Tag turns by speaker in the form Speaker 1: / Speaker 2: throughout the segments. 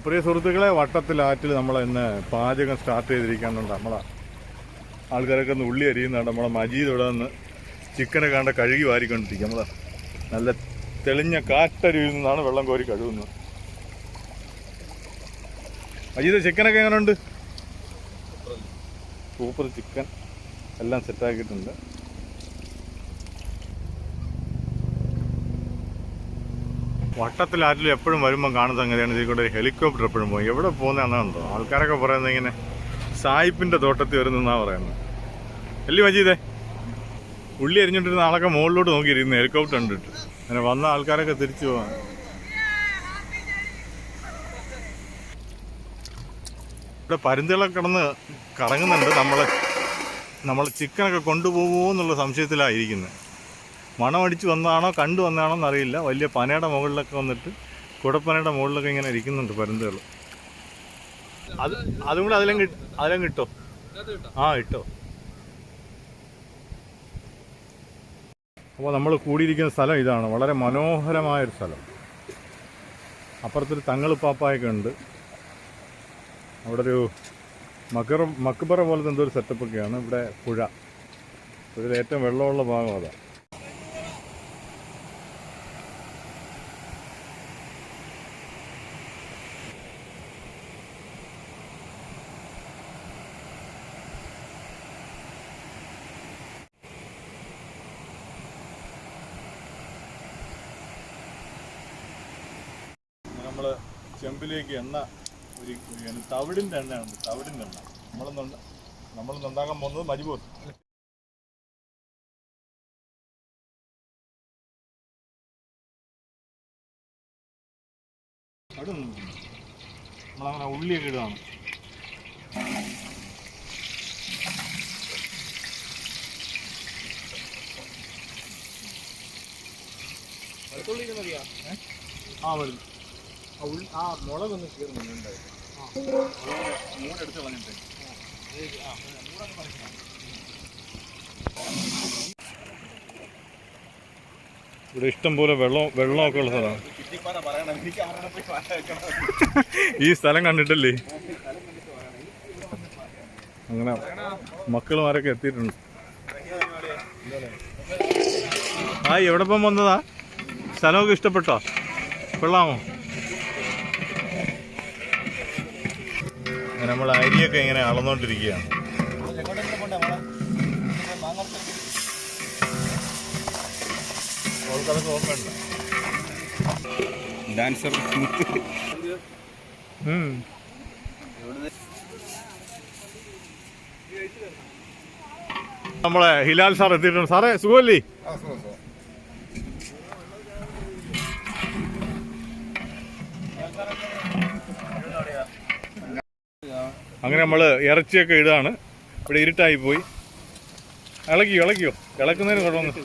Speaker 1: പ്രിയ സുഹൃത്തുക്കളെ, വട്ടത്തിലാറ്റിൽ നമ്മൾ ഇന്ന് പാചകം സ്റ്റാർട്ട് ചെയ്തിരിക്കാനുണ്ട്. നമ്മളെ ആൾക്കാരൊക്കെ ഒന്ന് ഉള്ളി അരിയുന്നുണ്ട്. നമ്മളെ മജീദ് ഇവിടെ നിന്ന് ചിക്കനെ കണ്ട കഴുകി വാരിക്കൊണ്ടിരിക്കുക. നമ്മൾ നല്ല തെളിഞ്ഞ കാറ്റരുവിൽ നിന്നാണ് വെള്ളം കോരി കഴുകുന്നത്. മജീദ്, ചിക്കനൊക്കെ എങ്ങനെയുണ്ട്? സൂപ്പർ ചിക്കൻ എല്ലാം സെറ്റാക്കിയിട്ടുണ്ട്. വട്ടത്തിലാറ്റിൽ എപ്പോഴും വരുമ്പം കാണുന്ന സംഗതിയാണ് ഇതിൽ കൂടെ ഒരു ഹെലികോപ്റ്റർ എപ്പോഴും പോയി. എവിടെ പോകുന്നതാണെന്നോ ആൾക്കാരൊക്കെ പറയുന്നത് ഇങ്ങനെ സായിപ്പിൻ്റെ തോട്ടത്തിൽ വരുന്നതെന്നാണ് പറയുന്നത്. അല്ലേ മജീദേ? ഉള്ളി അരിഞ്ഞിട്ടിരുന്ന ആളൊക്കെ മുകളിലോട്ട് നോക്കിയിരിക്കുന്നു ഹെലികോപ്റ്റർ കണ്ടിട്ട്. അങ്ങനെ വന്ന ആൾക്കാരൊക്കെ തിരിച്ചു പോകാൻ. ഇവിടെ പരുന്തുകളൊക്കെ കിടന്ന് കറങ്ങുന്നുണ്ട്. നമ്മൾ ചിക്കനൊക്കെ കൊണ്ടുപോകുമോ എന്നുള്ള സംശയത്തിലായിരിക്കുന്നത്. മണമടിച്ച് വന്നതാണോ കണ്ടു വന്നതാണോ എന്നറിയില്ല. വലിയ പനയുടെ മുകളിലൊക്കെ വന്നിട്ട് കുടപ്പനയുടെ മുകളിലൊക്കെ ഇങ്ങനെ ഇരിക്കുന്നുണ്ട് പരുന്തുകൾ. അതും കൂടെ അതിലും കിട്ടോ? ആ, ഇട്ടോ. അപ്പോൾ നമ്മൾ കൂടിയിരിക്കുന്ന സ്ഥലം ഇതാണ്. വളരെ മനോഹരമായൊരു സ്ഥലം. അപ്പുറത്തൊരു തങ്ങൾ പാപ്പായൊക്കെ ഉണ്ട്. അവിടെ ഒരു മക്ബറ പോലത്തെ എന്തോ ഒരു സെറ്റപ്പൊക്കെയാണ്. ഇവിടെ പുഴയിൽ ഏറ്റവും വെള്ളമുള്ള ഭാഗം അതാണ്. നമ്മൾ ചെമ്പിലേക്ക് എണ്ണ ഒരു തവിടിൻ്റെ എണ്ണയുണ്ട്. തവിടിൻ്റെ എണ്ണ നമ്മളിന്ന് ഉണ്ടാക്കാൻ പോകുന്നത് മജ്ബൂസ്. നമ്മളങ്ങനെ ഉള്ളിയൊക്കെ ഇടുകയാണ്. ആ, വരും. ആ മുളകൊന്ന് കീറുന്നുണ്ടായിരുന്നു. മൂടെടുത്ത് കളഞ്ഞിട്ട് ഇവിടെ ഇഷ്ടം പോലെ വെള്ളമൊക്കെ ഉള്ള സ്ഥലമാണ്. ഈ സ്ഥലം കണ്ടിട്ടല്ലേ അങ്ങനെ മക്കളുമാരൊക്കെ എത്തിയിട്ടുണ്ട്. ആ, എവിടെ പോകാൻ വന്നതാ? സ്ഥലമൊക്കെ ഇഷ്ടപ്പെട്ടോ? കൊള്ളാമോ? നമ്മൾ അരിയൊക്കെ ഇങ്ങനെ അളന്നോണ്ടിരിക്കുകയാണ്. അതൊക്കെ ഓർമ്മയുണ്ട്. ഡാൻസർ നമ്മളെ ഹിലാൽ സാർ എത്തിയിട്ടുണ്ട്. സാറേ, സുഖമല്ലേ? അങ്ങനെ നമ്മൾ ഇറച്ചിയൊക്കെ ഇടാണ്. ഇവിടെ ഇരുട്ടായി പോയി. ഇളക്കിയോ ഇളക്കുന്നതിന് കുഴപ്പമൊന്നും.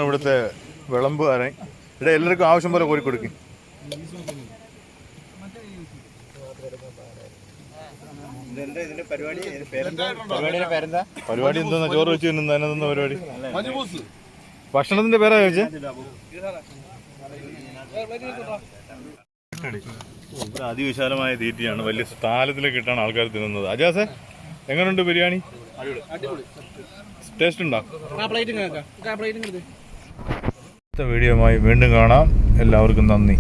Speaker 1: ഇവിടുത്തെ വിളമ്പുകാരൻ. ഇവിടെ എല്ലാവർക്കും ആവശ്യം പോലെ കോരി കൊടുക്കും. പരിപാടി എന്താ? ചോറ് വെച്ച് തിന്നുന്ന പരിപാടി. ഭക്ഷണത്തിന്റെ പേരാ ചോദിച്ചേ? അതിവിശാലമായ തീറ്റയാണ്. വലിയ സ്ഥാനത്തിലേക്ക് ഇട്ടാണ് ആൾക്കാർ തിന്നുന്നത്. അജാസെ, എങ്ങനെയുണ്ട് ബിരിയാണി? ടേസ്റ്റ് ഉണ്ടോ? വീഡിയോയുമായി വീണ്ടും കാണാം. എല്ലാവർക്കും നന്ദി.